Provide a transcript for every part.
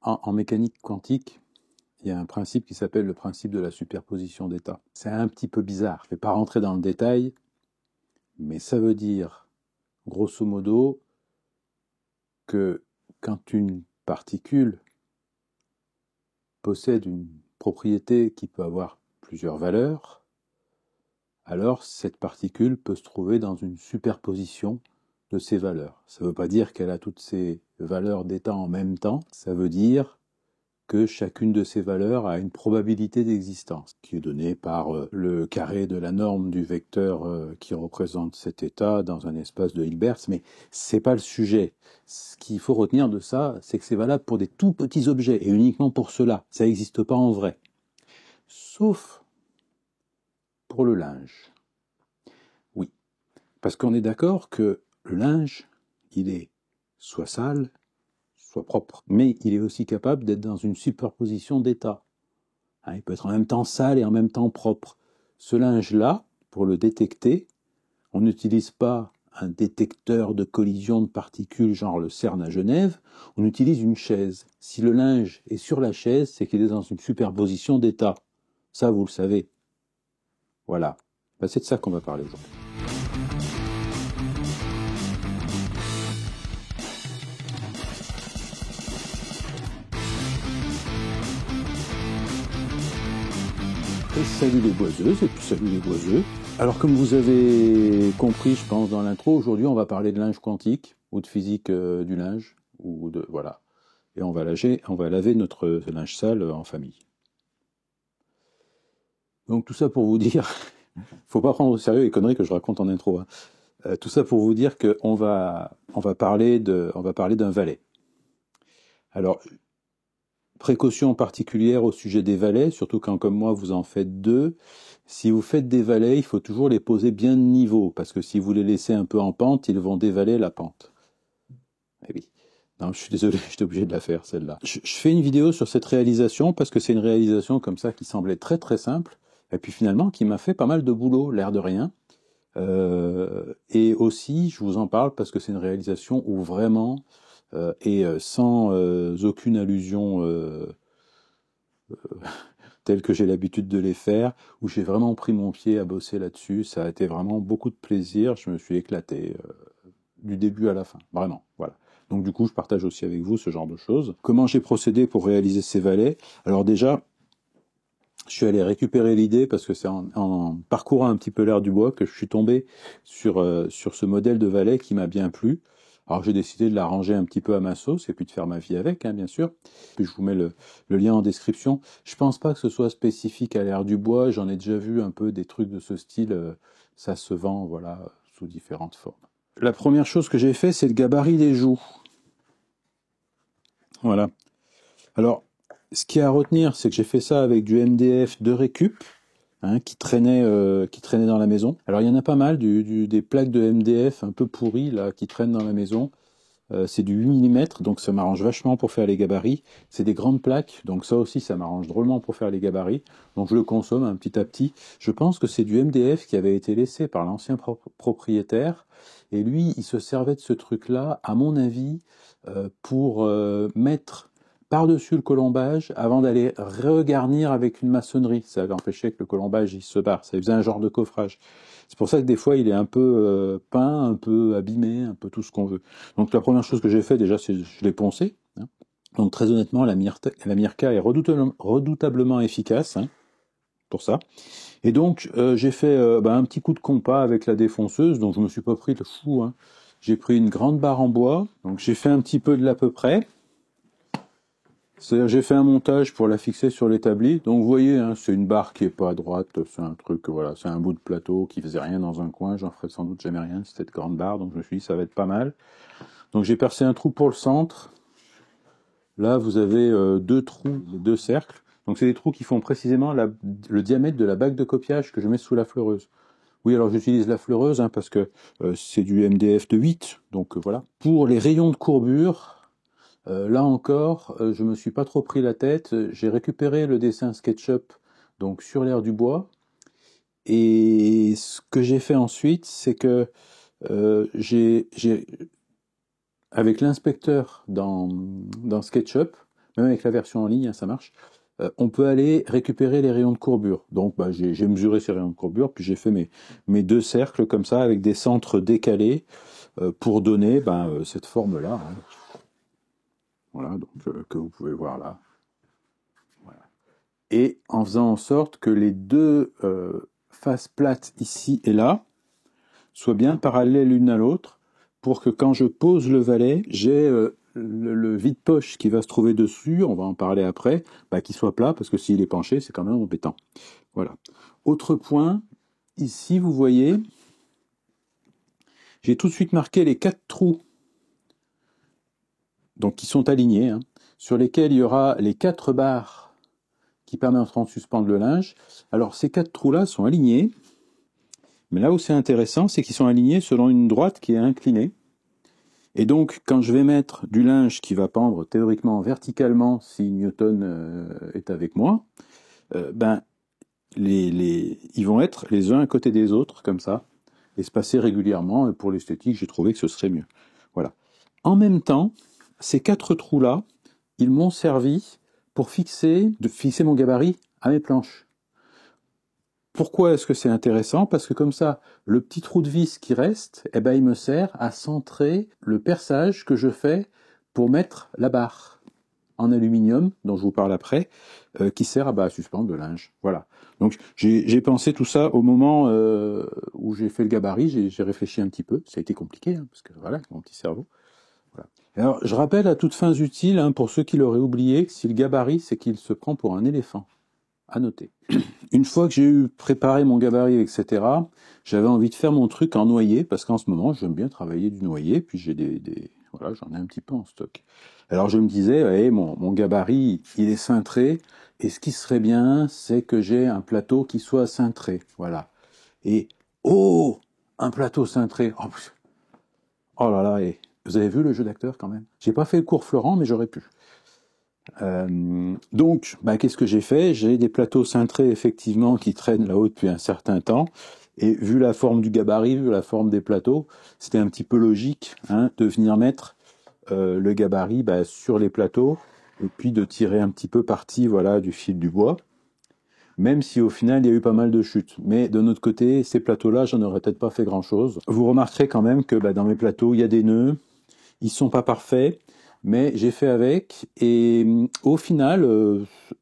En mécanique quantique, il y a un principe qui s'appelle le principe de la superposition d'états. C'est un petit peu bizarre, je ne vais pas rentrer dans le détail, mais ça veut dire, grosso modo, que quand une particule possède une propriété qui peut avoir plusieurs valeurs, alors cette particule peut se trouver dans une superposition de ces valeurs. Ça ne veut pas dire qu'elle a toutes ces valeurs d'état en même temps, ça veut dire que chacune de ces valeurs a une probabilité d'existence, qui est donnée par le carré de la norme du vecteur qui représente cet état dans un espace de Hilbert, mais c'est pas le sujet. Ce qu'il faut retenir de ça, c'est que c'est valable pour des tout petits objets, et uniquement pour cela. Ça n'existe pas en vrai. Sauf pour le linge. Oui. Parce qu'on est d'accord que le linge, il est soit sale, soit propre. Mais il est aussi capable d'être dans une superposition d'états. Il peut être en même temps sale et en même temps propre. Ce linge-là, pour le détecter, on n'utilise pas un détecteur de collision de particules genre le CERN à Genève, on utilise une chaise. Si le linge est sur la chaise, c'est qu'il est dans une superposition d'états. Ça, vous le savez. Voilà. C'est de ça qu'on va parler aujourd'hui. Et salut les boiseuses, et puis salut les boiseux. Alors comme vous avez compris, je pense, dans l'intro, aujourd'hui on va parler de linge quantique, ou de physique du linge, ou de... voilà. Et on va laver notre linge sale en famille. Donc tout ça pour vous dire, faut pas prendre au sérieux les conneries que je raconte en intro. Tout ça pour vous dire qu'on va parler d'un valet. Alors, précaution particulière au sujet des valets, surtout quand comme moi vous en faites deux. Si vous faites des valets, il faut toujours les poser bien de niveau, parce que si vous les laissez un peu en pente, ils vont dévaler la pente. Eh oui. Non, je suis désolé, j'étais obligé de la faire, celle-là. Je fais une vidéo sur cette réalisation, parce que c'est une réalisation comme ça qui semblait très très simple, et puis finalement qui m'a fait pas mal de boulot, l'air de rien. Et aussi, je vous en parle parce que c'est une réalisation où vraiment, et sans aucune allusion telle que j'ai l'habitude de les faire, où j'ai vraiment pris mon pied à bosser là-dessus. Ça a été vraiment beaucoup de plaisir, je me suis éclaté du début à la fin, vraiment, voilà. Donc du coup, je partage aussi avec vous ce genre de choses. Comment j'ai procédé pour réaliser ces valets? Alors déjà, je suis allé récupérer l'idée parce que c'est en parcourant un petit peu l'air du bois que je suis tombé sur ce modèle de valet qui m'a bien plu. Alors j'ai décidé de la ranger un petit peu à ma sauce et puis de faire ma vie avec, bien sûr. Puis je vous mets le lien en description. Je pense pas que ce soit spécifique à l'air du bois. J'en ai déjà vu un peu des trucs de ce style. Ça se vend, voilà, sous différentes formes. La première chose que j'ai fait, c'est le gabarit des joues. Voilà. Alors, ce qu'il y a à retenir, c'est que j'ai fait ça avec du MDF de récup, qui traînait dans la maison. Alors, il y en a pas mal, des plaques de MDF un peu pourries, là, qui traînent dans la maison. C'est du 8 mm, donc ça m'arrange vachement pour faire les gabarits. C'est des grandes plaques, donc ça aussi, ça m'arrange drôlement pour faire les gabarits. Donc je le consomme petit à petit. Je pense que c'est du MDF qui avait été laissé par l'ancien propriétaire. Et lui, il se servait de ce truc-là, à mon avis, pour mettre par-dessus le colombage avant d'aller regarnir avec une maçonnerie. Ça empêchait que le colombage il se barre. Ça faisait un genre de coffrage. C'est pour ça que des fois il est un peu peint, un peu abîmé, un peu tout ce qu'on veut. Donc la première chose que j'ai fait déjà, c'est je l'ai poncé. Donc très honnêtement, la Mirka est redoutablement efficace pour ça. Et donc j'ai fait un petit coup de compas avec la défonceuse. Donc je me suis pas pris le fou. J'ai pris une grande barre en bois. Donc j'ai fait un petit peu de l'à peu près. C'est-à-dire j'ai fait un montage pour la fixer sur l'établi. Donc vous voyez, c'est une barre qui est pas à droite, c'est un truc, voilà, c'est un bout de plateau qui faisait rien dans un coin, j'en ferais sans doute jamais rien, c'est cette grande barre, donc je me suis dit ça va être pas mal. Donc j'ai percé un trou pour le centre. Là vous avez deux trous, deux cercles. Donc c'est des trous qui font précisément le diamètre de la bague de copiage que je mets sous la fleureuse. Oui, alors j'utilise la fleureuse parce que c'est du MDF de 8, donc voilà. Pour les rayons de courbure, là encore, je me suis pas trop pris la tête. J'ai récupéré le dessin SketchUp donc sur l'air du bois. Et ce que j'ai fait ensuite, c'est que j'ai avec l'inspecteur dans SketchUp, même avec la version en ligne, hein, ça marche. On peut aller récupérer les rayons de courbure. Donc j'ai mesuré ces rayons de courbure, puis j'ai fait mes 2 cercles comme ça, avec des centres décalés, pour donner cette forme-là. Hein. Voilà, donc que vous pouvez voir là. Voilà. Et en faisant en sorte que les 2 faces plates ici et là soient bien parallèles l'une à l'autre, pour que quand je pose le valet, j'ai le vide-poche qui va se trouver dessus, on va en parler après, qu'il soit plat, parce que s'il est penché, c'est quand même embêtant. Voilà. Autre point, ici vous voyez, j'ai tout de suite marqué les 4 trous, donc qui sont alignés, hein, sur lesquels il y aura les 4 barres qui permettront de suspendre le linge. Alors ces 4 trous-là sont alignés, mais là où c'est intéressant, c'est qu'ils sont alignés selon une droite qui est inclinée. Et donc, quand je vais mettre du linge qui va pendre théoriquement verticalement, si Newton est avec moi, ils vont être les uns à côté des autres, comme ça, espacés régulièrement. Et pour l'esthétique, j'ai trouvé que ce serait mieux. Voilà. En même temps, ces 4 trous-là, ils m'ont servi pour fixer mon gabarit à mes planches. Pourquoi est-ce que c'est intéressant? Parce que comme ça, le petit trou de vis qui reste, il me sert à centrer le perçage que je fais pour mettre la barre en aluminium, dont je vous parle après, qui sert à suspendre le linge. Voilà. Donc j'ai pensé tout ça au moment où j'ai fait le gabarit, j'ai réfléchi un petit peu. Ça a été compliqué, hein, parce que voilà, mon petit cerveau. Voilà. Alors je rappelle à toutes fins utiles, hein, pour ceux qui l'auraient oublié, que si le gabarit, c'est qu'il se prend pour un éléphant. À noter. Une fois que j'ai eu préparé mon gabarit, etc., j'avais envie de faire mon truc en noyer, parce qu'en ce moment, j'aime bien travailler du noyer, puis j'ai voilà, j'en ai un petit peu en stock. Alors je me disais, mon gabarit, il est cintré, et ce qui serait bien, c'est que j'ai un plateau qui soit cintré, voilà. Et, un plateau cintré, oh là là, et vous avez vu le jeu d'acteur quand même? J'ai pas fait le cours Florent, mais j'aurais pu. Donc, qu'est-ce que j'ai fait? J'ai des plateaux cintrés, effectivement, qui traînent là-haut depuis un certain temps. Et vu la forme du gabarit, vu la forme des plateaux, c'était un petit peu logique, hein, de venir mettre le gabarit sur les plateaux, et puis de tirer un petit peu parti, voilà, du fil du bois. Même si au final, il y a eu pas mal de chutes. Mais de notre côté, ces plateaux-là, j'en aurais peut-être pas fait grand-chose. Vous remarquerez quand même que dans mes plateaux, il y a des nœuds. Ils sont pas parfaits, mais j'ai fait avec, et au final,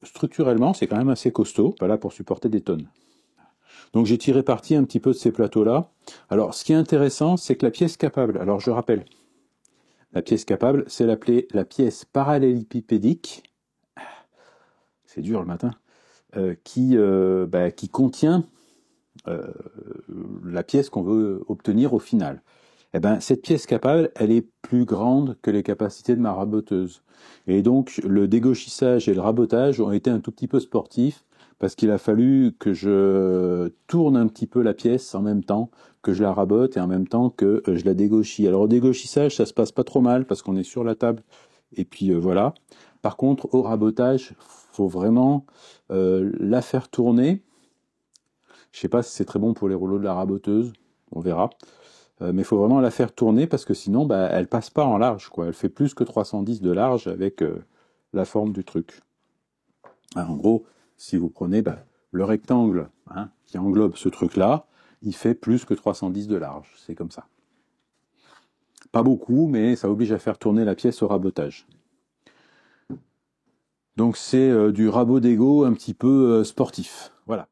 structurellement, c'est quand même assez costaud, pas là pour supporter des tonnes. Donc j'ai tiré parti un petit peu de ces plateaux-là. Alors ce qui est intéressant, c'est que la pièce capable, alors je rappelle, la pièce capable, c'est la pièce parallélépipédique, c'est dur le matin, qui contient la pièce qu'on veut obtenir au final. Cette pièce capable, elle est plus grande que les capacités de ma raboteuse. Et donc, le dégauchissage et le rabotage ont été un tout petit peu sportifs, parce qu'il a fallu que je tourne un petit peu la pièce en même temps que je la rabote et en même temps que je la dégauchis. Alors, au dégauchissage, ça se passe pas trop mal, parce qu'on est sur la table, et puis voilà. Par contre, au rabotage, faut vraiment la faire tourner. Je sais pas si c'est très bon pour les rouleaux de la raboteuse, on verra. Mais il faut vraiment la faire tourner, parce que sinon, elle passe pas en large, quoi. Elle fait plus que 310 de large avec la forme du truc. Alors, en gros, si vous prenez le rectangle, hein, qui englobe ce truc-là, il fait plus que 310 de large. C'est comme ça. Pas beaucoup, mais ça oblige à faire tourner la pièce au rabotage. Donc c'est du rabot d'ego un petit peu sportif. Voilà.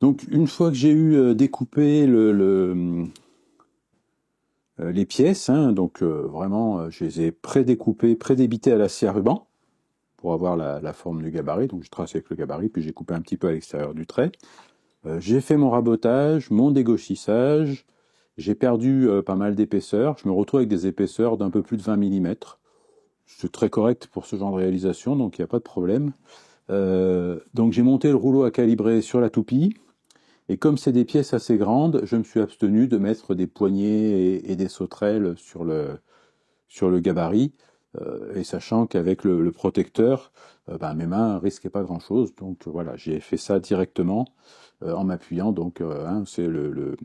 Donc une fois que j'ai eu découpé les pièces, hein, donc vraiment je les ai pré-découpées, pré-débitées à la scie à ruban pour avoir la forme du gabarit. Donc je trace avec le gabarit, puis j'ai coupé un petit peu à l'extérieur du trait. J'ai fait mon rabotage, mon dégauchissage. J'ai perdu pas mal d'épaisseur. Je me retrouve avec des épaisseurs d'un peu plus de 20 mm. C'est très correct pour ce genre de réalisation, donc il n'y a pas de problème. Donc j'ai monté le rouleau à calibrer sur la toupie. Et comme c'est des pièces assez grandes, je me suis abstenu de mettre des poignées et des sauterelles sur le gabarit. Et sachant qu'avec le protecteur, mes mains risquaient pas grand-chose. Donc voilà, j'ai fait ça directement en m'appuyant. Donc c'est le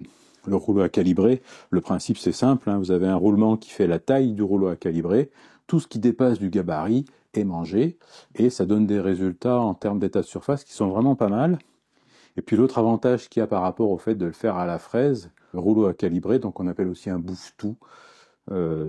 rouleau à calibrer. Le principe c'est simple, hein, vous avez un roulement qui fait la taille du rouleau à calibrer. Tout ce qui dépasse du gabarit est mangé et ça donne des résultats en termes d'état de surface qui sont vraiment pas mal. Et puis l'autre avantage qu'il y a par rapport au fait de le faire à la fraise, le rouleau à calibrer, donc on appelle aussi un bouffe-tout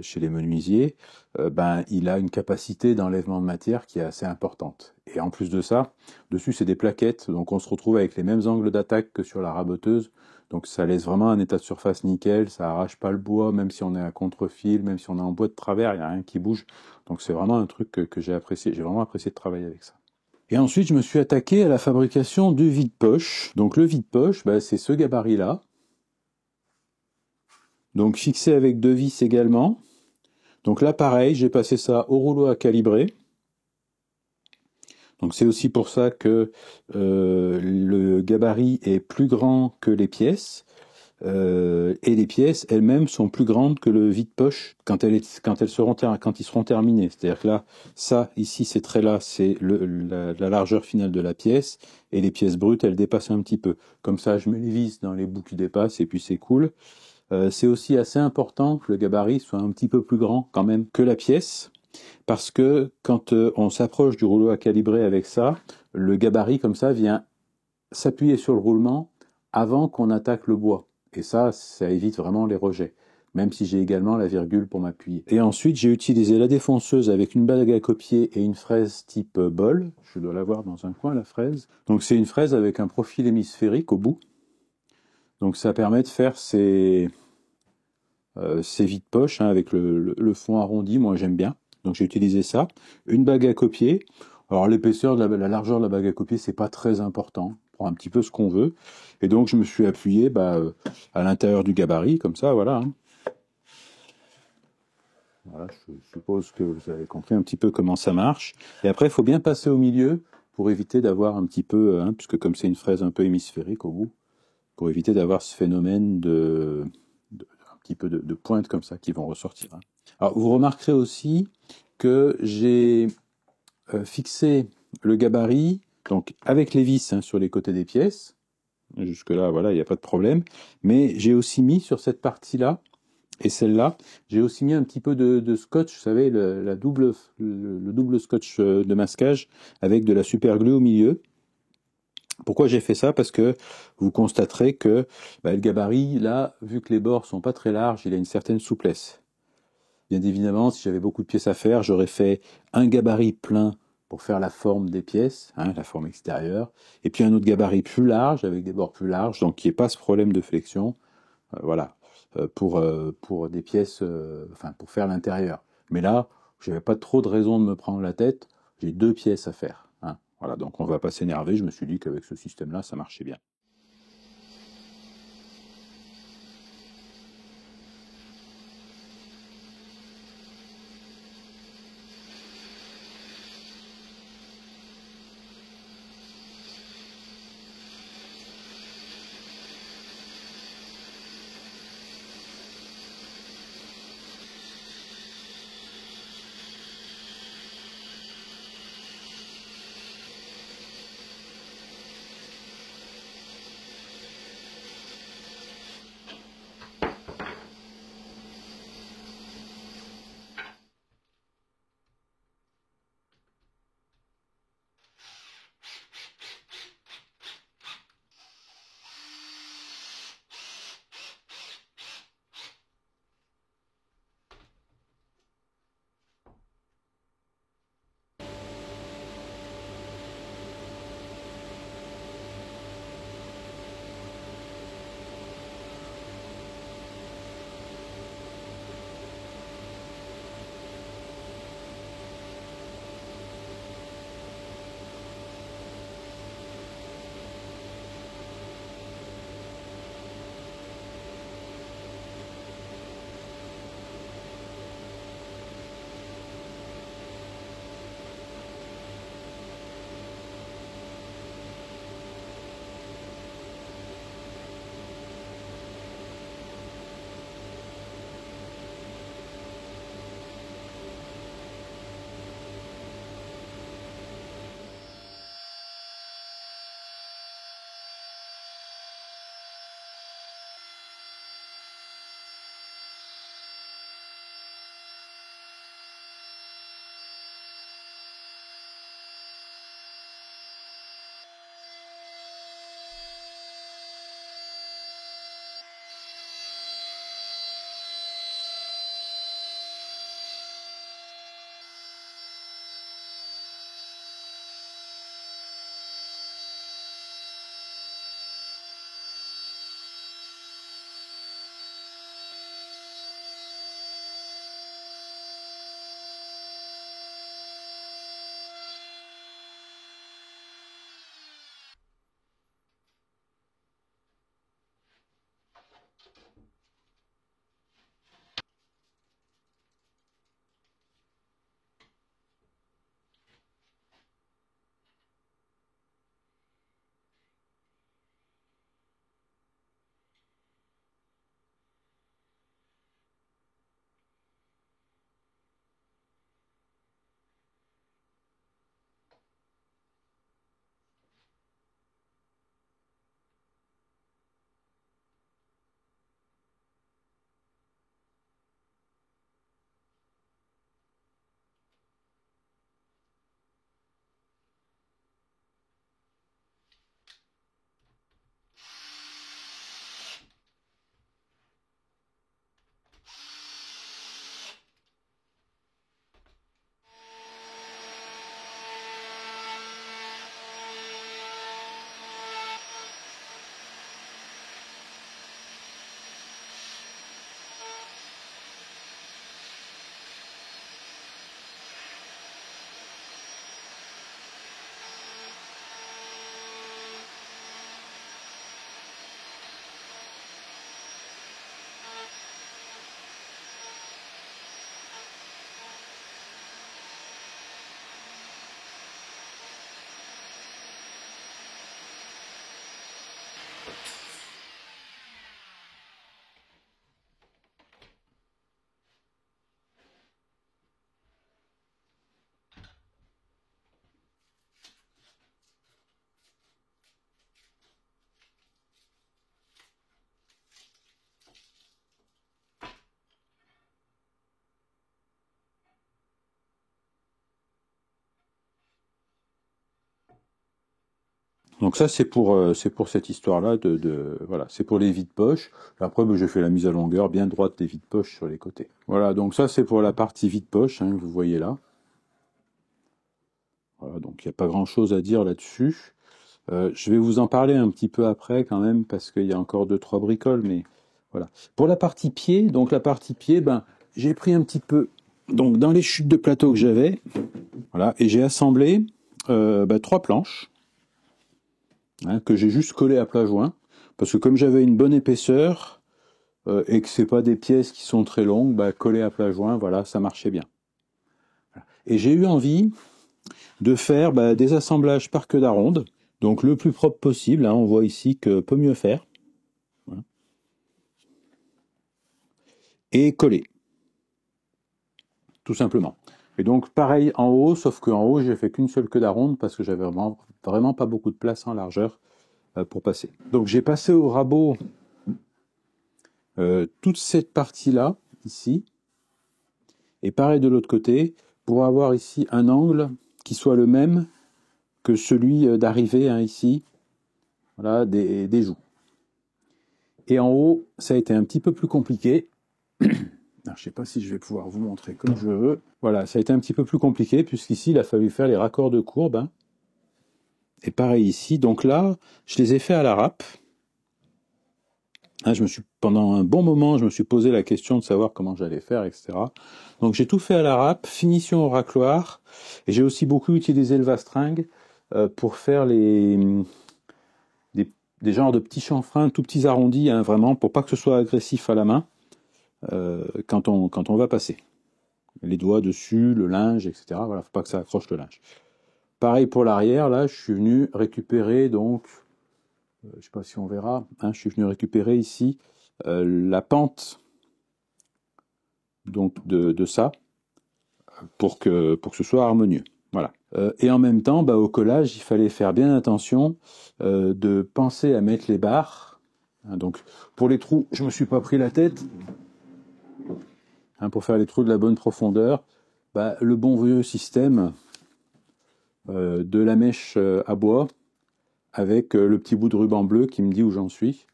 chez les menuisiers, il a une capacité d'enlèvement de matière qui est assez importante. Et en plus de ça, dessus c'est des plaquettes, donc on se retrouve avec les mêmes angles d'attaque que sur la raboteuse. Donc ça laisse vraiment un état de surface nickel, ça arrache pas le bois, même si on est à contre-fil, même si on est en bois de travers, il n'y a rien qui bouge. Donc c'est vraiment un truc que j'ai apprécié, j'ai vraiment apprécié de travailler avec ça. Et ensuite, je me suis attaqué à la fabrication du vide-poche. Donc le vide-poche, c'est ce gabarit-là. Donc fixé avec deux vis également. Donc là, pareil, j'ai passé ça au rouleau à calibrer. Donc c'est aussi pour ça que le gabarit est plus grand que les pièces. Et les pièces elles-mêmes sont plus grandes que le vide-poche quand ils seront terminés. C'est-à-dire que là, ça, ici, ces traits-là, c'est la largeur finale de la pièce, et les pièces brutes, elles dépassent un petit peu. Comme ça, je mets les vis dans les bouts qui dépassent, et puis c'est cool. C'est aussi assez important que le gabarit soit un petit peu plus grand quand même que la pièce, parce que quand on s'approche du rouleau à calibrer avec ça, le gabarit comme ça vient s'appuyer sur le roulement avant qu'on attaque le bois. Et ça évite vraiment les rejets, même si j'ai également la virgule pour m'appuyer. Et ensuite, j'ai utilisé la défonceuse avec une bague à copier et une fraise type bol. Je dois l'avoir dans un coin, la fraise. Donc c'est une fraise avec un profil hémisphérique au bout. Donc ça permet de faire ces vide-poches avec le fond arrondi. Moi, j'aime bien. Donc j'ai utilisé ça. Une bague à copier. Alors l'épaisseur, la largeur de la bague à copier, c'est pas très important. On prend un petit peu ce qu'on veut. Et donc je me suis appuyé à l'intérieur du gabarit, comme ça, voilà. Voilà, je suppose que vous avez compris un petit peu comment ça marche. Et après, il faut bien passer au milieu pour éviter d'avoir un petit peu, puisque comme c'est une fraise un peu hémisphérique au bout, pour éviter d'avoir ce phénomène un petit peu de pointes comme ça qui vont ressortir. Alors vous remarquerez aussi que j'ai fixé le gabarit donc avec les vis sur les côtés des pièces. Jusque-là, voilà, il n'y a pas de problème. Mais j'ai aussi mis sur cette partie-là et celle-là, j'ai aussi mis un petit peu de scotch, vous savez, le double scotch de masquage avec de la super glue au milieu. Pourquoi j'ai fait ça? Parce que vous constaterez que le gabarit, là, vu que les bords sont pas très larges, il a une certaine souplesse. Bien évidemment, si j'avais beaucoup de pièces à faire, j'aurais fait un gabarit plein pour faire la forme des pièces, la forme extérieure, et puis un autre gabarit plus large, avec des bords plus larges, donc qu'il n'y ait pas ce problème de flexion, pour des pièces, pour faire l'intérieur. Mais là, j'avais pas trop de raison de me prendre la tête, j'ai deux pièces à faire. Voilà, donc on va pas s'énerver, je me suis dit qu'avec ce système-là, ça marchait bien. Donc ça, c'est pour cette histoire-là voilà, c'est pour les vides-poches. Après, ben, j'ai fait la mise à longueur bien droite des vides-poches sur les côtés. Voilà, donc ça, c'est pour la partie vide-poche, hein, que vous voyez là. Voilà, donc il n'y a pas grand-chose à dire là-dessus. Je vais vous en parler un petit peu après quand même, parce qu'il y a encore deux, trois bricoles, mais voilà. Pour la partie pied, donc la partie pied, ben, j'ai pris un petit peu, donc dans les chutes de plateau que j'avais, voilà, et j'ai assemblé ben, trois planches, hein, que j'ai juste collées à plat joint, parce que comme j'avais une bonne épaisseur, et que c'est pas des pièces qui sont très longues, ben, collées à plat joint, voilà, ça marchait bien. Et j'ai eu envie de faire ben, des assemblages par queue d'aronde, donc le plus propre possible, hein, on voit ici que peut mieux faire. Voilà. Et coller, tout simplement. Et donc pareil en haut, sauf qu'en haut j'ai fait qu'une seule queue d'aronde parce que j'avais vraiment pas beaucoup de place en largeur pour passer. Donc j'ai passé au rabot toute cette partie-là, ici, et pareil de l'autre côté, pour avoir ici un angle qui soit le même que celui d'arrivée, hein, ici, voilà, des joues. Et en haut, ça a été un petit peu plus compliqué. Alors, je ne sais pas si je vais pouvoir vous montrer comme je veux. Voilà, ça a été un petit peu plus compliqué, puisqu'ici, il a fallu faire les raccords de courbe. Hein. Et pareil ici. Donc là, je les ai fait à la râpe. Hein, pendant un bon moment, je me suis posé la question de savoir comment j'allais faire, etc. Donc j'ai tout fait à la râpe, finition au racloir. Et j'ai aussi beaucoup utilisé le vastringue pour faire des genres de petits chanfreins, tout petits arrondis, hein, vraiment, pour pas que ce soit agressif à la main quand on va passer. Les doigts dessus, le linge, etc. Voilà, faut pas que ça accroche le linge. Pareil pour l'arrière, là, je suis venu récupérer, donc, je sais pas si on verra, hein, je suis venu récupérer ici la pente donc de ça pour que ce soit harmonieux. Voilà. Et en même temps, bah, au collage, il fallait faire bien attention de penser à mettre les barres. Hein, donc, pour les trous, je me suis pas pris la tête. Hein, pour faire les trous de la bonne profondeur, bah, le bon vieux système de la mèche à bois avec le petit bout de ruban bleu qui me dit où j'en suis,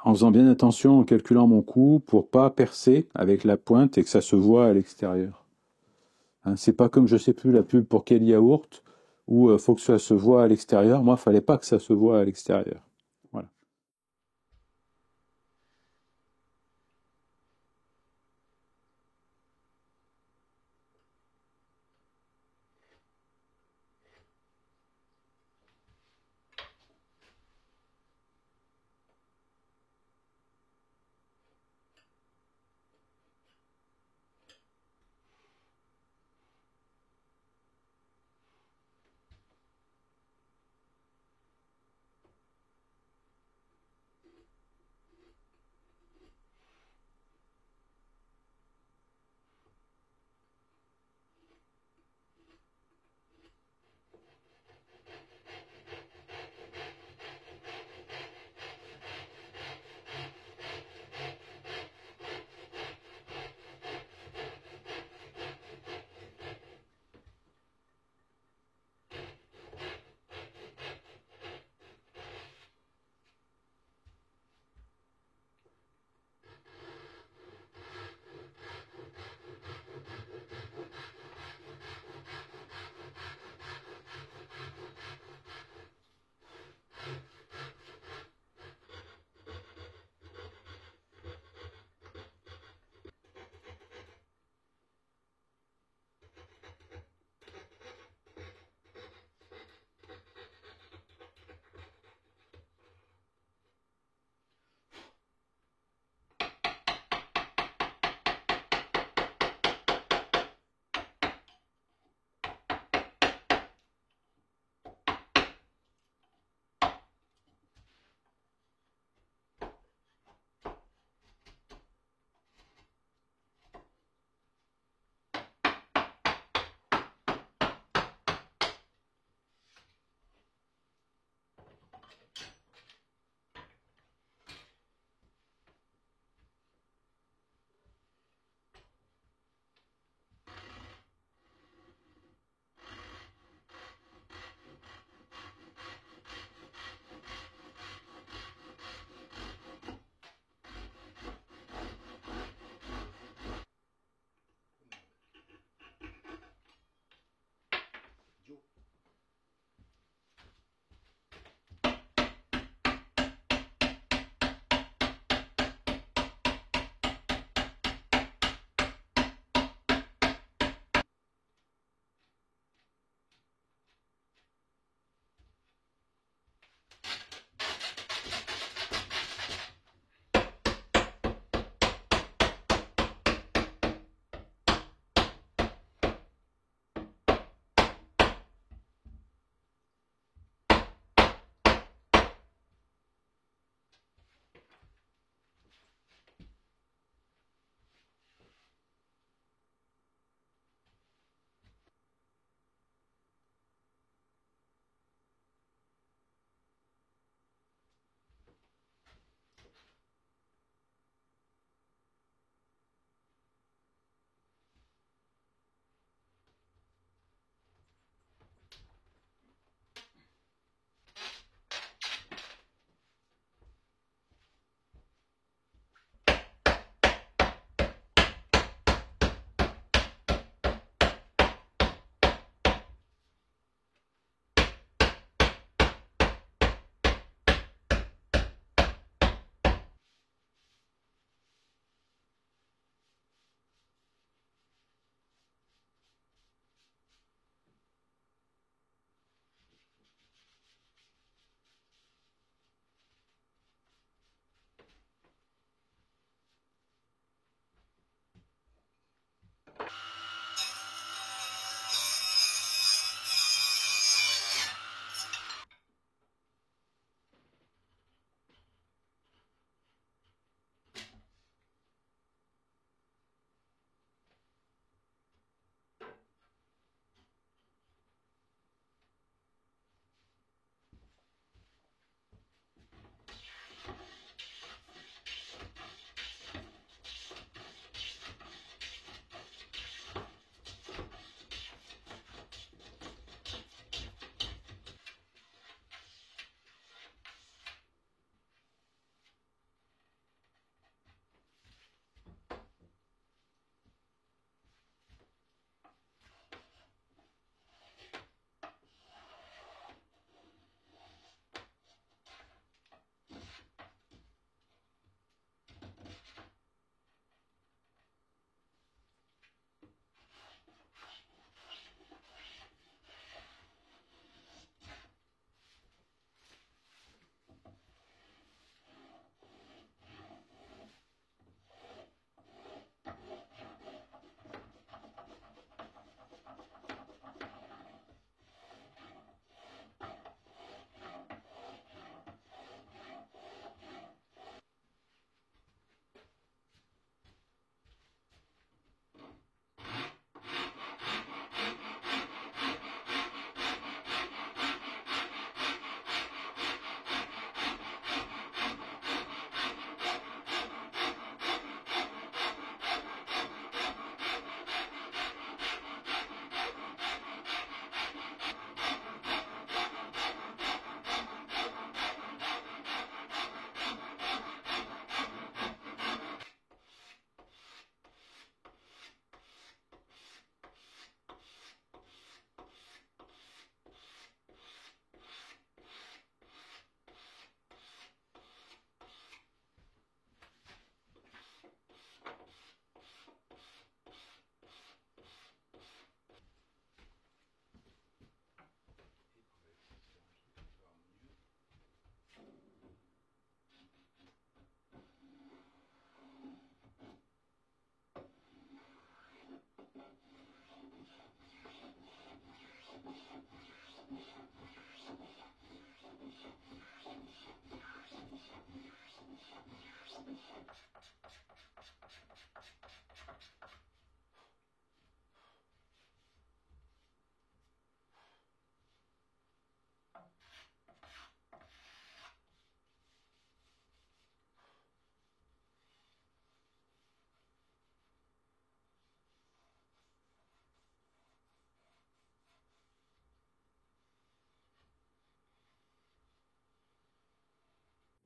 en faisant bien attention, en calculant mon coup pour pas percer avec la pointe et que ça se voit à l'extérieur. Hein, c'est pas comme je sais plus la pub pour quel yaourt où faut que ça se voit à l'extérieur. Moi, fallait pas que ça se voit à l'extérieur. Voilà.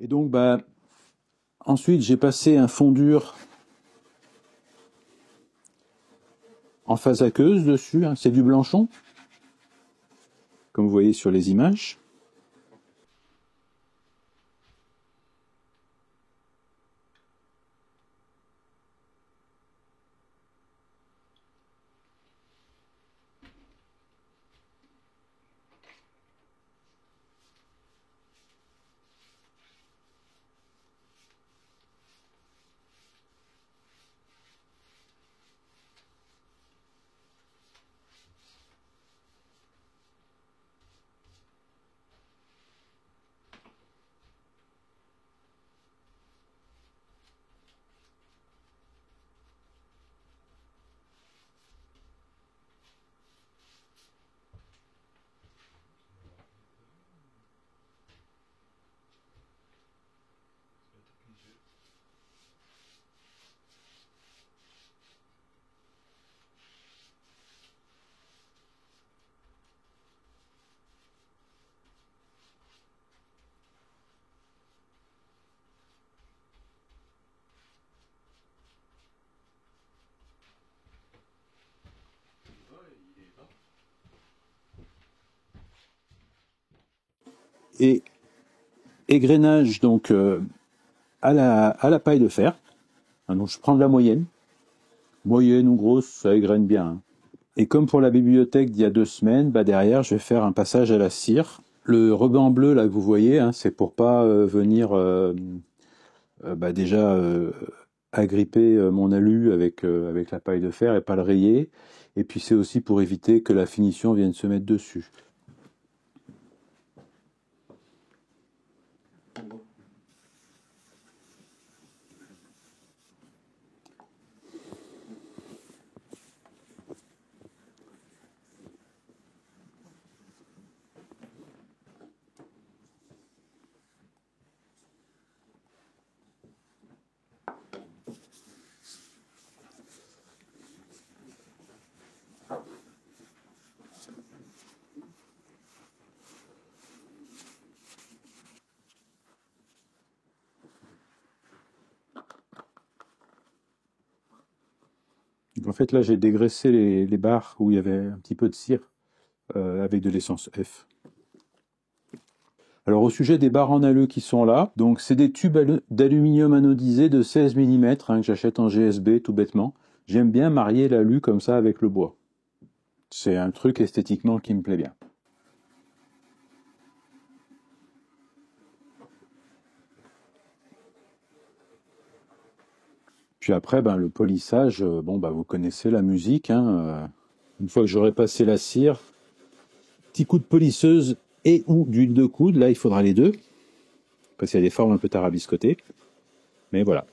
Et donc, ensuite, j'ai passé un fond dur en phase aqueuse dessus, hein. C'est du blanchon, comme vous voyez sur les images. Et égrenage donc à la paille de fer. Hein, donc je prends de la moyenne. Moyenne ou grosse, ça égrène bien, hein. Et comme pour la bibliothèque d'il y a 2 semaines, derrière, je vais faire un passage à la cire. Le ruban bleu, là, que vous voyez, hein, c'est pour pas venir déjà agripper mon alu avec la paille de fer et pas le rayer. Et puis c'est aussi pour éviter que la finition vienne se mettre dessus. Donc, en fait, là, j'ai dégraissé les barres où il y avait un petit peu de cire avec de l'essence F. Alors au sujet des barres en alu qui sont là, donc c'est des tubes d'aluminium anodisé de 16 mm que j'achète en GSB tout bêtement. J'aime bien marier l'alu comme ça avec le bois. C'est un truc esthétiquement qui me plaît bien. Puis après, le polissage, vous connaissez la musique, hein. Une fois que j'aurai passé la cire, petit coup de polisseuse et ou d'huile de coude. Là, il faudra les deux, parce qu'il y a des formes un peu tarabiscotées. Mais voilà.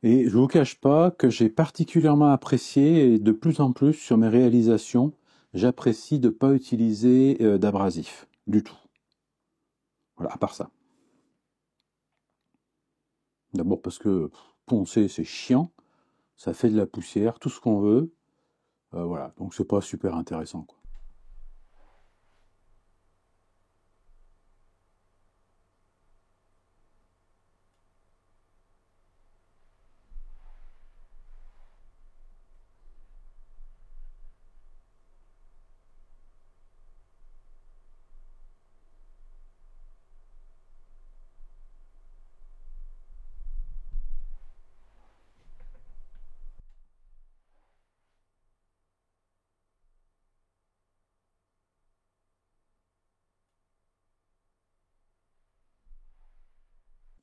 Et je vous cache pas que j'ai particulièrement apprécié, et de plus en plus sur mes réalisations, j'apprécie de ne pas utiliser d'abrasif du tout. Voilà, à part ça. D'abord parce que poncer c'est chiant, ça fait de la poussière, tout ce qu'on veut. Voilà, donc c'est pas super intéressant, quoi.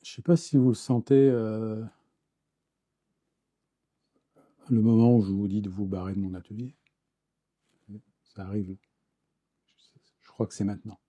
Je sais pas si vous le sentez, le moment où je vous dis de vous barrer de mon atelier. Ça arrive. Je crois que c'est maintenant.